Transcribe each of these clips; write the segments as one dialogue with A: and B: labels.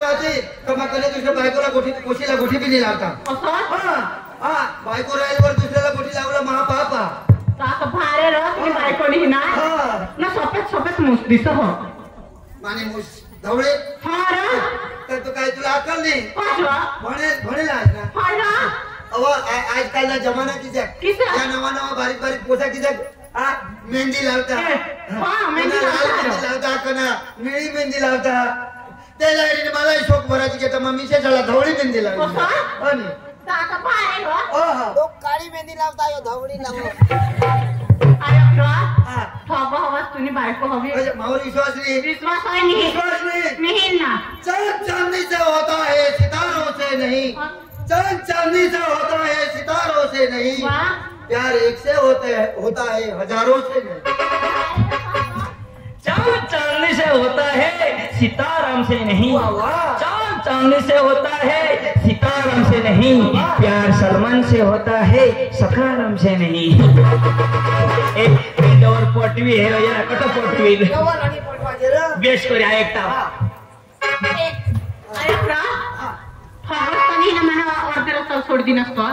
A: कमाकडे दुसऱ्या बायकोला गोठीला गोठी बी नाही लावता. बायको राहिल्यावर दुसऱ्याला गोठी लावला महापापा.
B: भारे रे बायकोनी ना ना सफेद सफेद मुस दिसत हो
A: माने मुस धवळे. तर तो काय तुला अक्कल नाही. म्हणेल आज ना आजकालचा जमाना किती नवा बारीक बारीक पोसा किती मेहंदी लावता. मेहंदी लावता कना निळी मेहंदी लावता. त्याला मला शोक भरायची घेता मग मी शेजाला धवळी मेहंदी लावली.
C: काळी मेहंदी लावता धवळी लावून.
B: तुम्ही बायको हवी
A: मावर विश्वास नाही.
B: विश्वास
A: नहीं ना. चांद चांदी से होता है सितारों से नहीं. चांद चांदी से होता है सितारों से नहीं. प्यार एक से होता है हजारों से नहीं.
D: चांद चांदनी से होता है सीताराम से नहीं. चांद चांदनी से होता है सीताराम से नहीं. प्यार सलमान से होता है सखाराम से नहीं. एक डोर पोटवी है या कट पोटवी बेस कर ऐकता.
B: सोड दिन असतो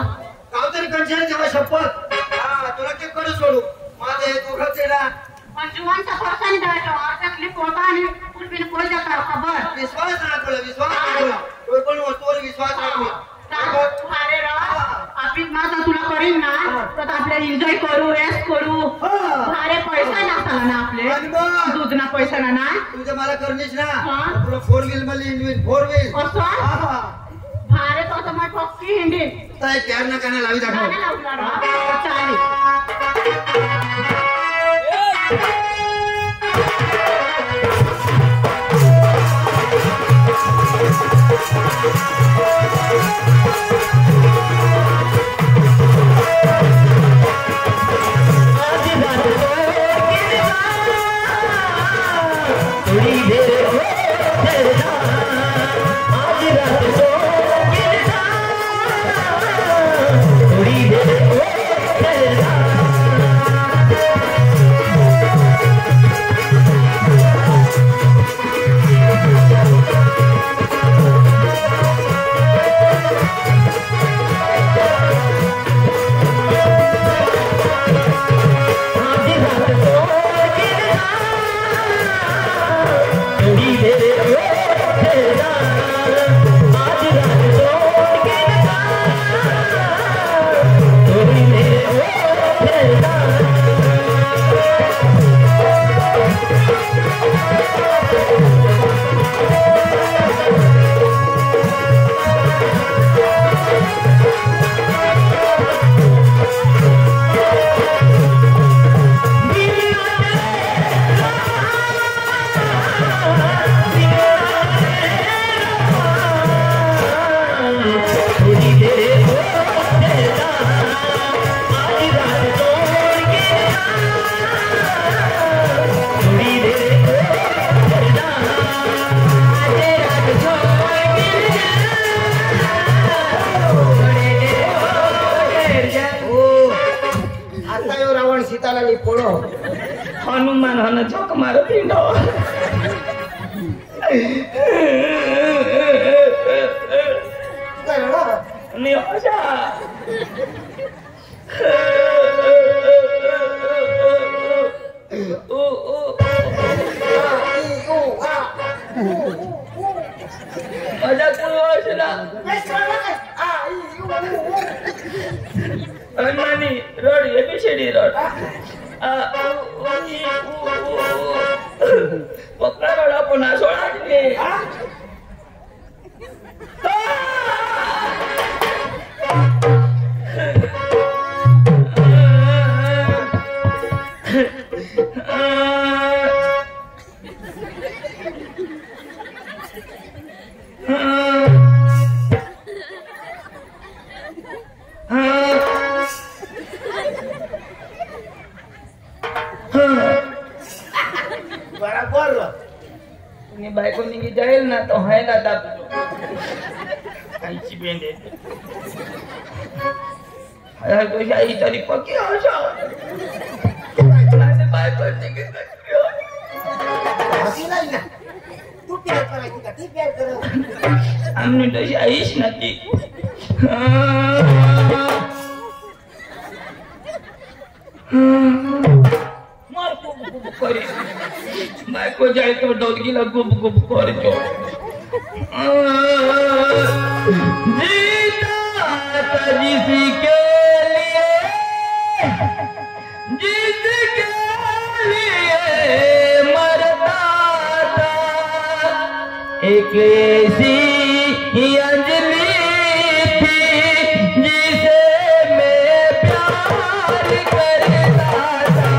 A: कावतरी कंशन जेव्हा शपथ तुला ते कडे सोडू माझे दोघांचे ना
B: जुवानचा पर्सन द्यायची पोटा आणि पुरपीने पोल जाता खबर.
A: विश्वास राखला कोई पण वस्तूवर विश्वास राखला.
B: आपण माझा तुला करीन ना तर आपल्याला एन्जॉय करू रेस्ट करू. भारे पैसा लागला ना आपले दूध ना पैसा ना
A: तुझ्या मला करणीच ना तुला 4 व्हील मध्ये 4 व्हील
B: भारे तो असं मग ठोकी हिंडी
A: काय प्यार ना काना लावी दाखव.
B: चालेल
D: हनुमान हन झोक मार पिंडो. हनुमानी रोड एबीसीडी रोड पक्का रोड पुन्हा सोडा. बायको निघी जाईल ना तो है ना दाखवतो काहीची बेंडे आई तरी पक्की आशा बायको निघी
C: तू प्यार करायची का ती प्यार कर
D: आमने तशी आईच नव्हती मारतो करे बायको जाए तो डोलकीला गुब गुब करतो जीता था जिसके लिए जिसके लिए मरता था एक ऐसी अंजलि थी जिसे मैं प्यार करता था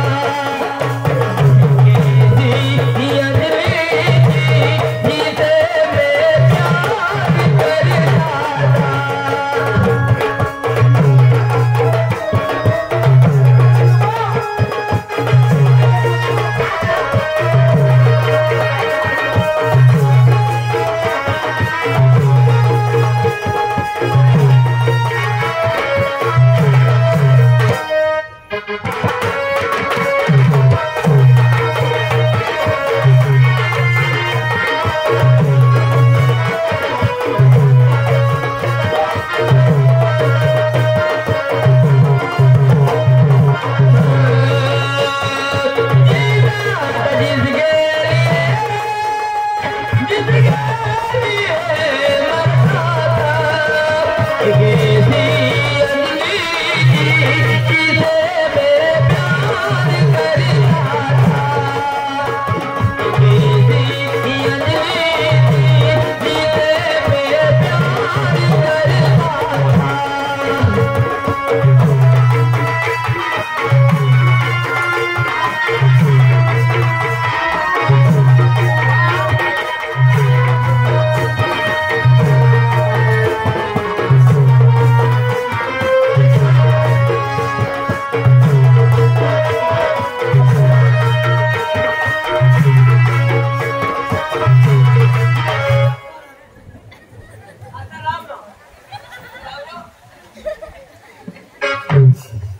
D: एक ऐसी अंजलि थी जिसे मैं प्यार करता था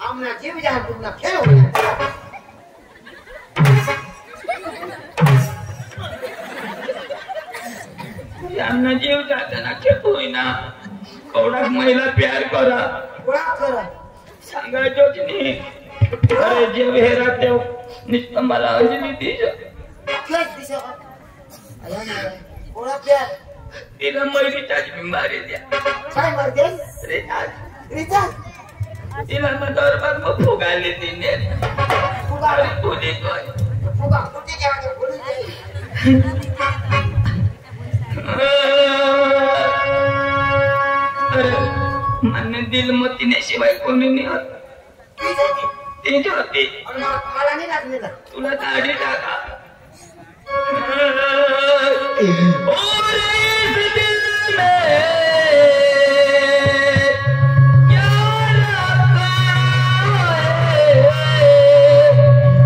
C: आमना जीव जान तुमना खेळ होणार
D: यांना जीव जाताना खेळ होईना कवडा महिला प्यार करा
C: गोळा कर
D: सांगायचोच नाही अरे जीव हेरा तेव नुसतं मला अंजली दीजो
C: खेळ दिशा आया ना गोळा प्यार
D: तिला मैरीचाच बिमारी द्या
C: काय मरते
D: रिचार्ज
C: रिचार्ज
D: तिला मग दरबार मग फुगाले तिने
C: फुगा
D: तुझी
C: फुगा कुठे घ्यायचं बोलू दे
D: अरे मान्य दिल मतीने शिवाय कोणी नाही होत तीच होती
C: मला नाही लागले ना
D: तुला दाढी टाका और इस दिल में क्या रखा है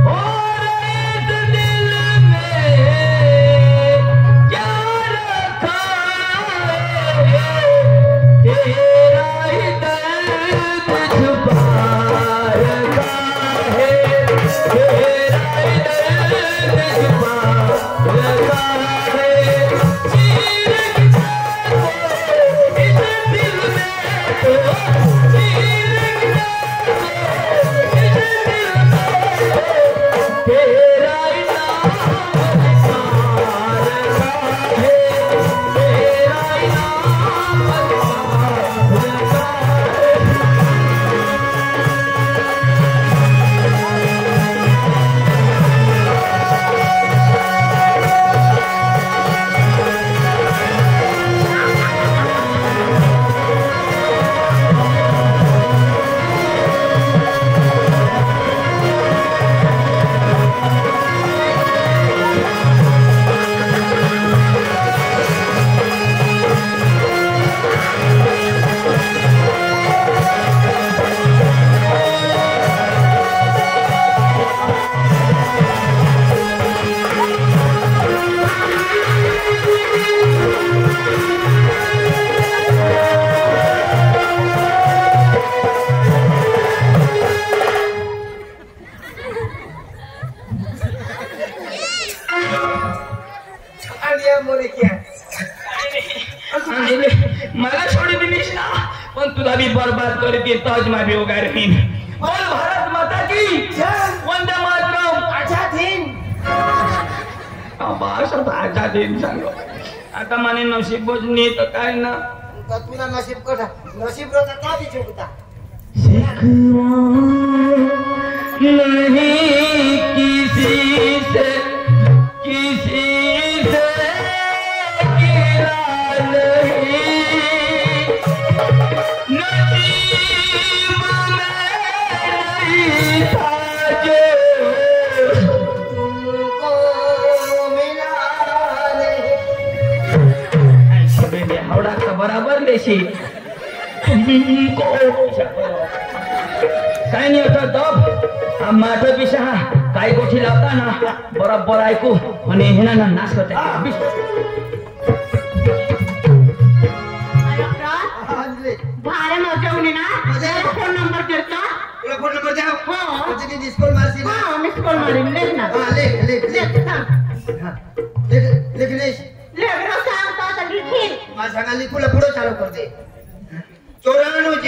D: और इस दिल में क्या रखा है तेरा ही दर्द छुपा रखा है तेरा ही दर्द छुपा रखा है आईले मला सोडी दिलीस ना पण तुला भी बर्बाद कर दे तोच माफी उगा रहीन बोल भारत माता की वंदे मातरम
C: आझाद हिंद
D: बस आता आजाद हिंद सांगो आता माने नशीब नाही तर काय ना
C: तुला नशीब कसा नशीब रोजा का दी चुकता
D: नहीं किसी से गिरा नहीं नसीब में नहीं था जो
C: तुमको मिला नहीं
D: हावड़ा का बराबर लेशी तुमको काय नाही होतं दब माझं पिशा काय गोष्टी लावता ना बरोबर ऐकू आणि हे ना नाश करते
B: भारे मोजवणी ना फोन नंबर देता
A: तुला फोन नंबर द्या
B: हो
A: तुझी डिस्कॉल मारसी ना
B: हा मिस कॉल मारीन लेख ना
A: हां लेख लिख
B: लेख सांगता तर लिखीन
A: माझ्या सांगाली तुला पुढे चालू करते 94 094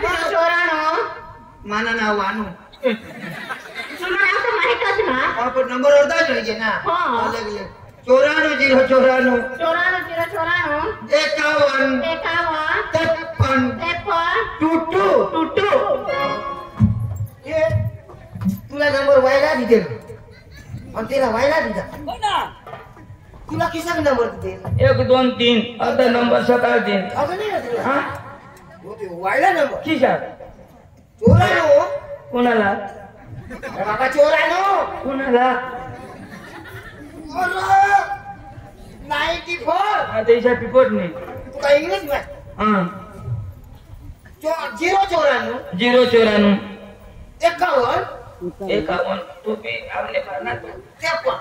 B: 94
A: माना ना वानू
B: तुला असं माहितच ना
A: आपण नंबर अर्धा पाहिजे ना
B: हां.
A: लेख 94 094
B: 94
A: 51 टूटू
C: ये तुला नंबर व्हायला दिले आणि तिला व्हायला दिला तुला किसा नंबर दिले
D: 1 2 3 अर्धा नंबर सकाळ दिन
C: असं नाही ना तुला
D: हा
C: होते व्हायला नंबर
D: किशा
C: चोरानो
D: कोणाला
C: बाबा चोरानो
D: कोणाला
C: अरे 94
D: आता इशा पिकोट नाही
C: तू काय इंग्लिश में
D: हा
C: 094
D: 094
C: 51
D: 51 तू बी आपले भरणार
C: 53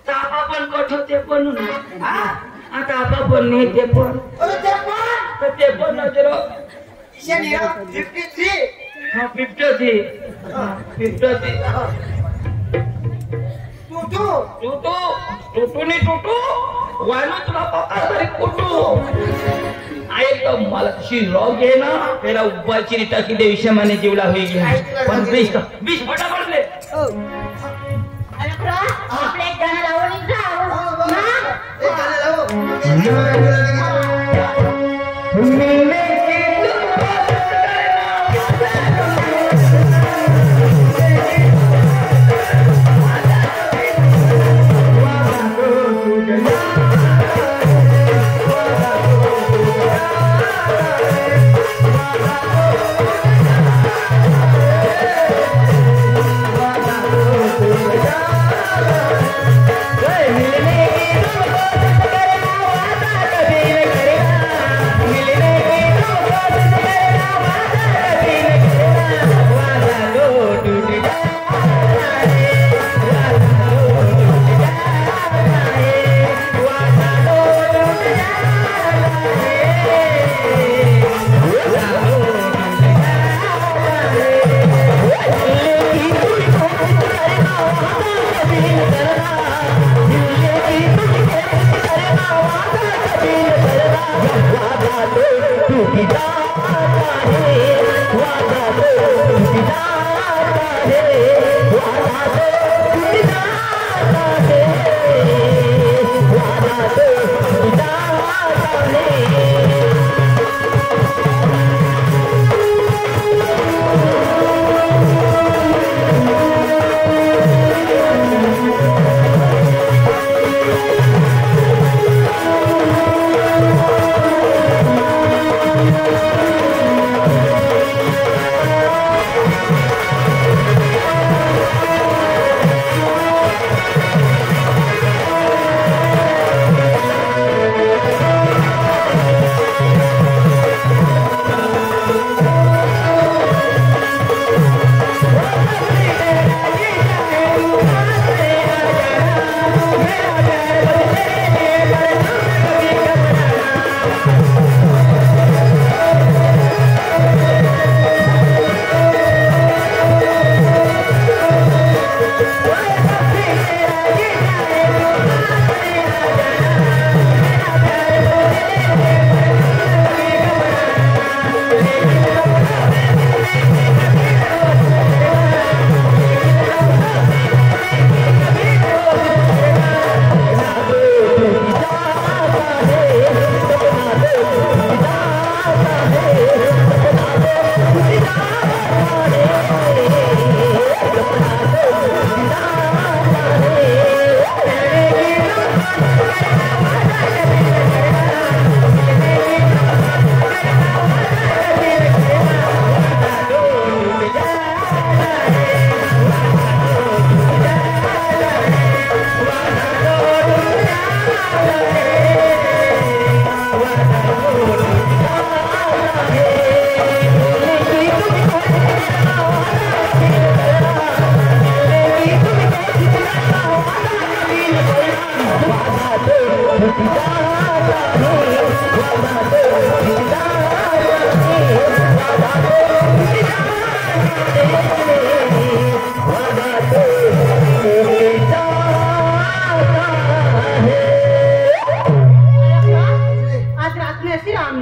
D: तापा पण कठो ते पण आता आपा पण नाही ते पण
C: अरे 53
D: तर ते पण नजर
C: शनी 53
D: हा 50 थी 50 थी टूटू नहीं टूटू वानो तुला पकार तरी कुटू आहे तर मला तशी रॉग आहे ना त्याला उभाची रीता की देविषय माने जीवला होईल पण 20 फटाफट ले
B: अरे प्रा आपले एक गाणं लावून जाऊ ना
A: एक गाणं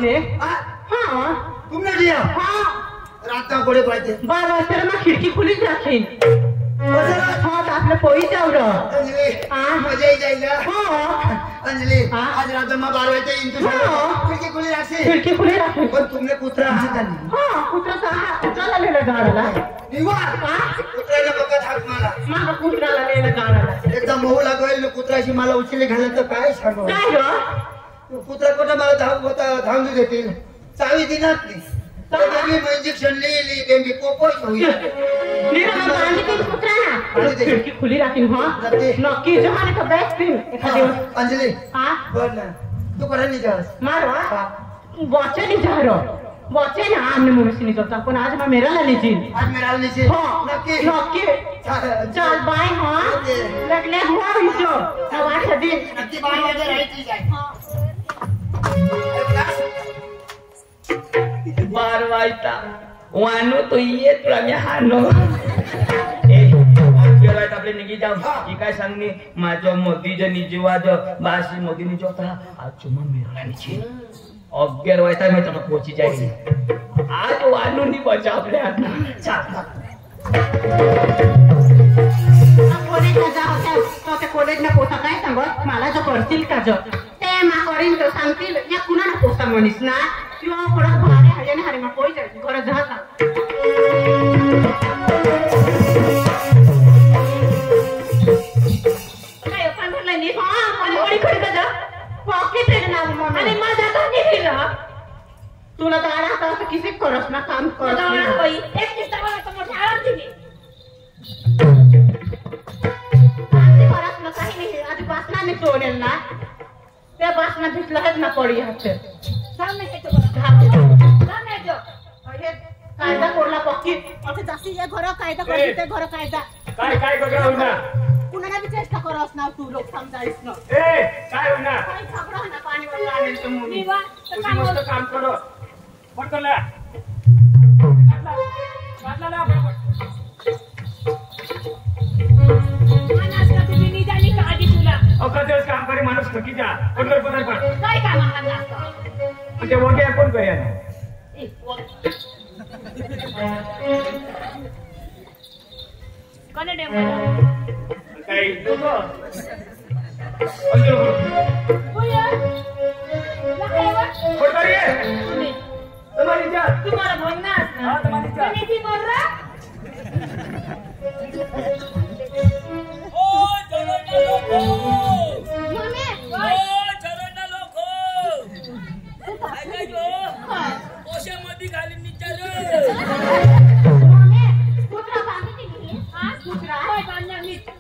B: आपने
A: हाँ?
B: हाँ
A: तुमने दिया
B: हाँ
A: रात में बड़े पाते
B: 12 वाजता ना खिडकी खुलीच राखीन
A: बस
B: हा तर आपलं पोळी जावरं
A: अंजली
B: हाँ।
A: मजा ही जाएगा
B: हा
A: अंजली
B: हाँ।
A: आज रात में 12 बजे इंतजार
B: हाँ।
A: खिड़की खुली राखी
B: खिडकी खुली राखीन
A: पण तुमने कुत्रा हात आली
B: हा कुत्राचा कुत्राला नेलं गाडाला
A: निवा
B: हाँ।
A: कुत्र्याला बघत हात मला
B: माझा कुत्राला नेलं गाडाला
A: एकदा मोह लागेल कुत्राशी मला उचले घालत तर काय सांगू
B: काय ग
A: कुत्रा कुठं मला धावून देतील चावी दिनात नाही बेबी इंजेक्शन लिहिली बेबी पोपोच होईल
B: खिडकी खुली राखीन हा नक्की जमाने का बॅग एखाद दिवस
A: अंजली
B: हा
A: बर ना तू कडे नाही जास
B: मारो बच्चे नहीं जा रहा बच्चे ना हमने मुझसे नहीं जोता पण आज मैं मेरा लाने जी
A: आज मेरा नीचे
B: हाँ
A: नक्की
B: नक्की चल बाय हाँ लगले हुआ हिचो नवाज दिन
A: नक्की बाय वाजे राहायची जाय
D: बार वाजता वानो तो ये तुला मी हानो आपले निघी जाऊ ही काय सांगणे माझं मोदीचं निजीवाद बाशी मोदी निजवता आज चुमा मिळवला निची 11 वाजता मी तुला पोची जाईल आज वानो नि बचा आपल्या
B: कॉलेजला जा होत्या त्या कॉलेजला पोसा काय सांगत मला जो करतील का जो ते मा करीन तो सांगतील या कुणाला पोसा म्हणीस ना किंवा कोणा भाडे हजाने हरी मा पोई जाय घर जाता काय पण म्हणलं नी हां पण ओळी खडी का जा पॉकेट रे ना मम्मी अरे माझा का नाही दिला तुला तर आला आता असं किसी करस ना काम करस ना बाई एक किस्सा मला तर मोठी आराम दिली आधी परत ना काही नाही आधी बासना मी सोडेल ना त्या बासना भिजलाच ना पडी हात सांग नाही ते सांग नाही जो हे कायदा कोरला पॉकेट आता जास्ती हे घर कायदा करते ते घर कायदा
E: काय बघा होईना
B: कुणाला बी चेष्टा करस ना तू लोक समजायस ना
E: ए काय होईना
B: काही खबर ना पाणी वर आणेल तो मुनी
E: वा मस्त काम करो पण करला वाटला ना
B: आज का तुम्ही नाही जाणी का आधी तुला
E: दिवस काम करे माणूस थकी जा पण
B: काय काम आणला
E: म्हणजे वगे कोण करे
B: कोण डेमो
E: काही लोक
B: तुम्हाला बोलणार किती बोल रहा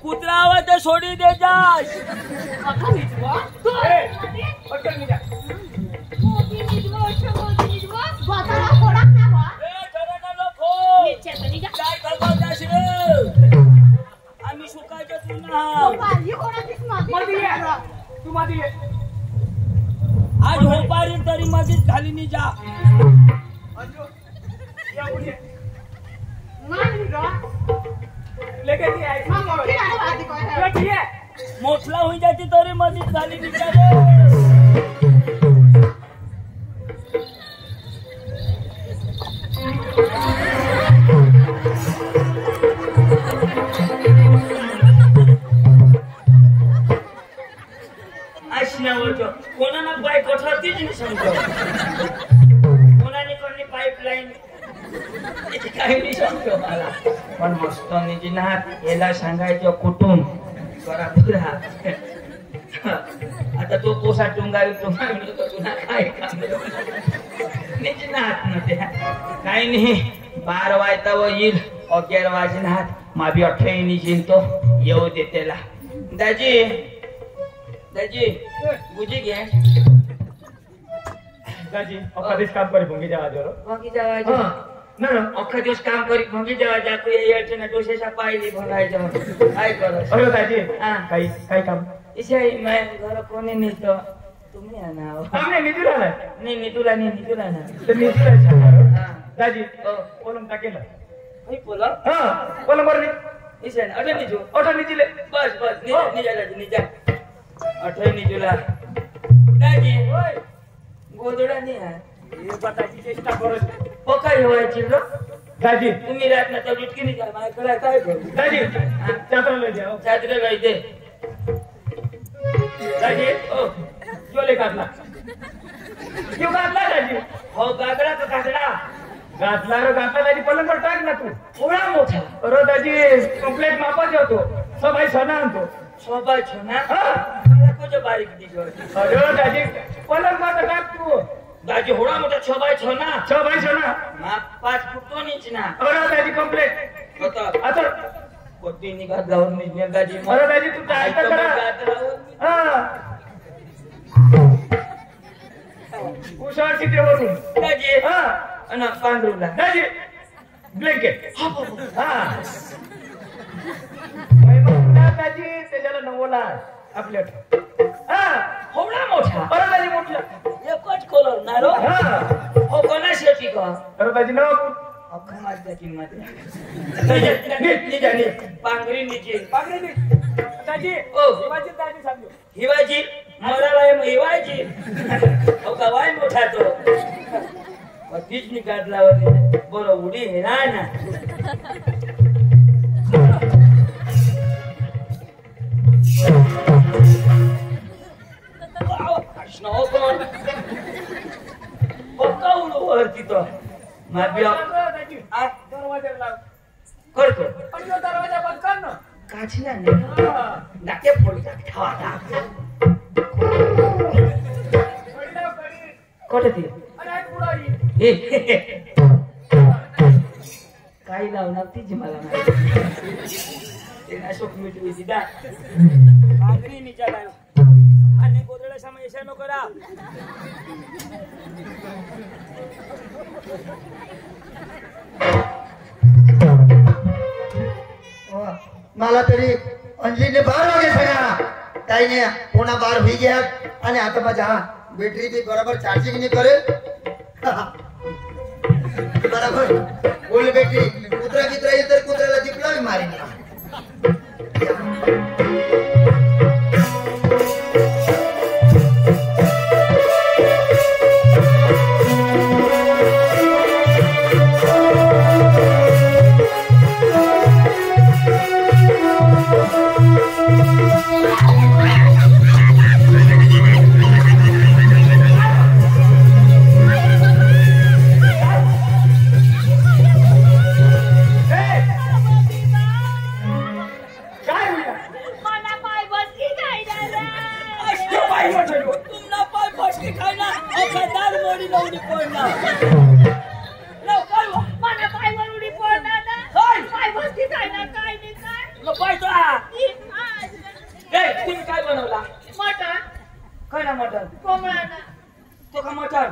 D: कुत्रा आवाज सोडी दे जास आम्ही सुकायच्या आज होपारी तरी मध्येच घाली नि जा मोठला होई जाते तरी मध्येच घाली नि जा कोणाला पाय कोठा तीच नाही सांगतो कोणाने कोणी पाईपलाईन काही नाही सांगतो मला पण मस्त निजी ना याला सांगायचं कुटुंब बराबर आता तो पोसा टुंगावी तुला काय काम निजी नाहात ना त्या काही नाही 12 वाजता व येईल 11 वाजे नाहात माबी 18 निजीन तो येऊ दे त्याला दाजी दाजी बुझी गया
E: दाजी अखा दिवस काम करे भंगी जावा जोरो
D: भंगी जावा जो ना ना अखा दिवस काम करी भंगी जावा जा कोई यायचं ना डोसेसा पाहिली भंगायचं काय करस
E: अरे दाजी
D: हां
E: काय काम
D: इसे मैं घर कोणी नाही तो तुम्ही आना
E: हमने निदुला
D: नाही निदुला ना
E: ते निदुला सांगा
D: हां
E: दाजी कोलम टाकेला
D: मी बोला
E: हां कोलम वर
D: इसे अटे निजो
E: ऑटो निजिले
D: बस निजा 18 निजुला दाजी गोदडा नाही आहे
E: हे बताची चेष्टा करत
D: हो काय व्हायची ग
E: दाजी
D: तुम्ही राहत ना तर इतकी नाही काय मला करायला काय करू
E: दाजी चात्राला जाओ
D: साजरे गायचे
E: दाजी
D: हो
E: जोले काढला क्यों काढला दाजी
D: हो गागडा तर गागडा
E: घातला रे घातला दाजी पलंगावर टाक ना तू
D: थोडा मोठा
E: अरे दाजी कंप्लेंट मापाच होतो सबाई सणा आणतो
D: शोभा छोना
E: हा
D: कुठे बारीक दिसतो
E: अरे दाजी पलंग माता टाक तू
D: दाजी होडा मोठा शोभा छोना
E: सबाई सणा
D: मा 5 फूट तो नीच ना
E: अरे दाजी कंप्लेंट
D: होता
E: आता
D: कोटी निघा गावर निघण्या गाजी
E: अरे दाजी तू टाळता करा हा कुशाळ चित्रेवरून
D: दाजी
E: हा
D: अन पांढरूला
E: दाजी ब्लँकेट हा दाजी त्याच्याला नवला आपल्या हा
D: होडा मोठा
E: अरे दाजी म्हटलं
D: एकच कलर ना रो
E: हा
D: हो कोणा शेती का
E: अरे दाजी नाव
D: अख्खा माझ्या किंमत निजाने पांघरी निचे
E: पागडी दाजी
D: ओ
E: शिवाजी दाजी सांगतो
D: हिवाजी मराला हिवाजी हो का वाय मोठा तो तीच मी काढला होती बरं उडी हे ना कृष्ण हो कोण पक्का उडू वरती तो माफिया
E: दाजी दरवाजा लाव
D: करतो
E: आणि तो दरवाजा बंद कर ना
D: काचीला नाही
E: हा
D: नाके फोडी ठेवा
E: पडला पडी
D: कोठे ती
E: आणि पुढे
D: काही लावणार तीच मला माहिती ते अशोक मिटवी दिदा
E: पागडी निचाला आणि गोदडा समय ऐसा नको करा
A: मला तरी अंजलीने 12 वागे सांगा काही नाही पुन्हा 12 होई गया आणि आता माझ्या बॅटरी बी बरोबर चार्जिंग नाही करे बरोबर बोल बॅटरी कुत्रा कित्रा येईल तर कुत्र्याला दिपला मारेन
D: काय बनवला
B: मटण
D: काय ना मटन
B: कोंबडा
D: तो का मटन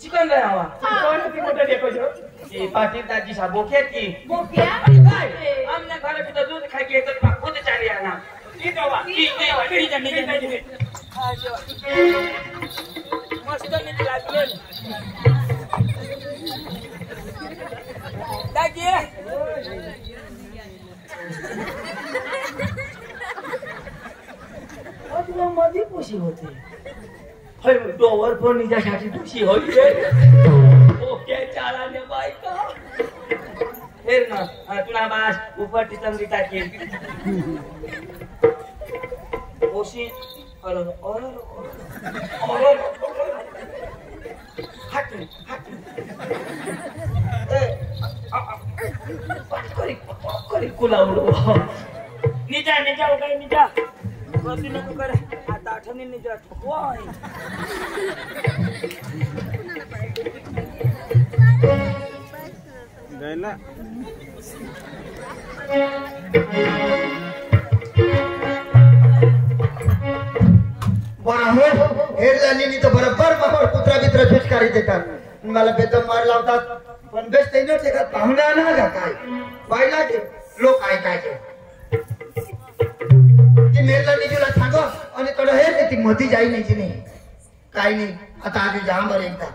D: चिकन काय हवा
E: कोण ती मोठा देखो जो
D: ती पाटी दाजी सा बोके की
B: बोक्या
D: काय आमने घरे पिता दूध खाई के तर खुद चाली आना
E: ती देवा
D: की देवा पिढी जन्नी मस्त नीट लागले दाजी तुला मध्ये खुशी होते हय डोवर पण निजासाठी खुशी होते ओके चालाने बायका फेर ना तुला बास ऊपर टिचंगी टाकी खुशी और हट करी कुला उडो निजा निजा उगाय निजा गती नको कर आता आठवणी निजा ठोकवाय
E: जायला
A: बरोबर हेडलांनी तर बरोबर बाबा कुत्रा बित्रा फिचकारी देतात मला बेदम मार लावतात पण बेस ते नव्हते का पाहुणा ना का काय पाहिला ते लोक ऐकायचे ती मेरला निजूला सांग आणि कडं हे ती मधी जाई नाही नाही काही नाही आता आधी जा बरं एकदा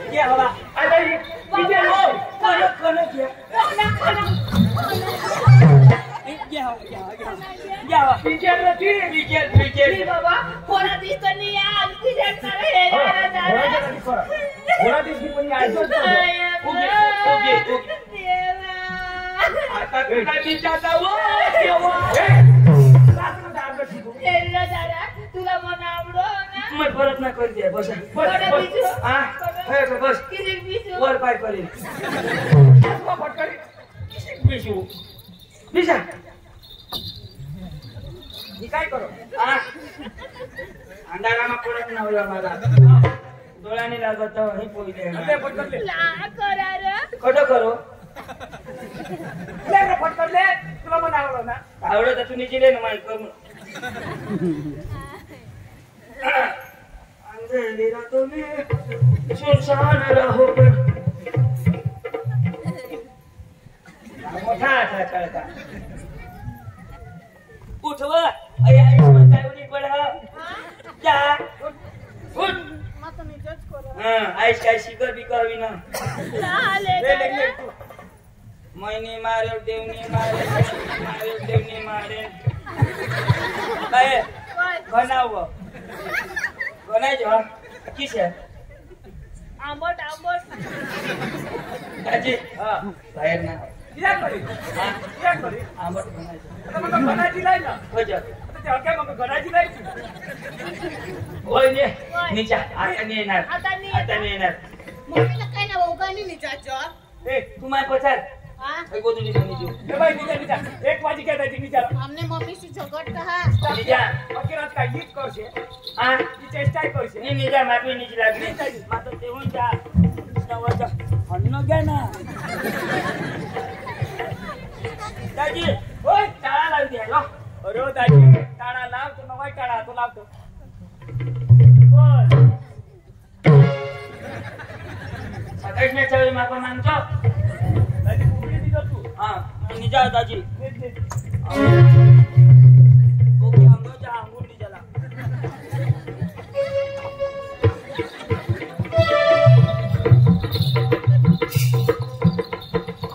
E: घे हवा आता घे हो कण घे
B: बाबा कोणा दिसत नाही आज तुला मन आवडो
E: मग परत ना करते बस बस वर पाय करेल काय करो अंधारामा पडत नव्हता मला डोळ्याने लागत हे पोहिले कट करो फटकले तुला मन आवडलं ना आवडत तू निचिले ना माहिती कर अंधेरा तुम्ही सुनसान रहो पर मोठा चळका उठव आयुष्मान काय उडी पड क्या उठ आयुष काय शिकर बिकर हवी ना मैंने मारे देवनी मारे काय बनाव बनायचं किस आहे
B: आंबट
E: काजी बाहेर ना आंबट नीचा आता नाही येणार
B: मम्मीला काय ना उगानी निचाचो
E: तू माय पचार
C: एक वाजी क्या था निचा
B: हमने मम्मी से झगड़ कहा
E: निजा
C: अकेला का हिट करसे
E: हां
C: ती चेष्टा करसे
E: नी निजा मापी नीची लागली मात्र ते होऊन जा नवजा अन्न घ्या ना दाजी ओय टाळा लाव दे लो
C: अरे दाजी टाळा लाव तू नवा टाळा तो लावतो बोल
E: सकाळच्या चवी मापा मानतो
C: दाजी कुठे दिसतो तू
E: हां निजा दाजी ओके अंगोजा अंगुल निजाला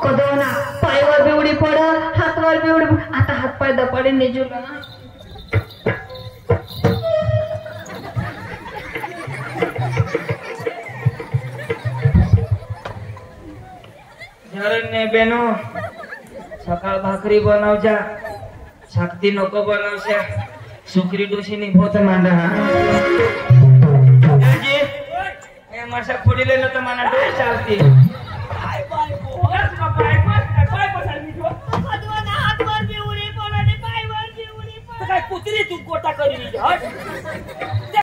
B: कदोना पायवर बिवडी पड हातवर बिवडी आता हात पाय दपाडे निजुला
E: ने बेनो सकाळ भाकरी बनवजा शक्ती नको बनवशा सुकरी डोशीनी भोत मांडा दाजी हे मासा फोडीले न तर मला डोस चालते
C: काय बाय बोल का बाय बसाल मी जो
B: कदोना हातवर बिवडी पड आणि पायवर बिवडी पड
E: काय कुत्री तू गोटा करी हट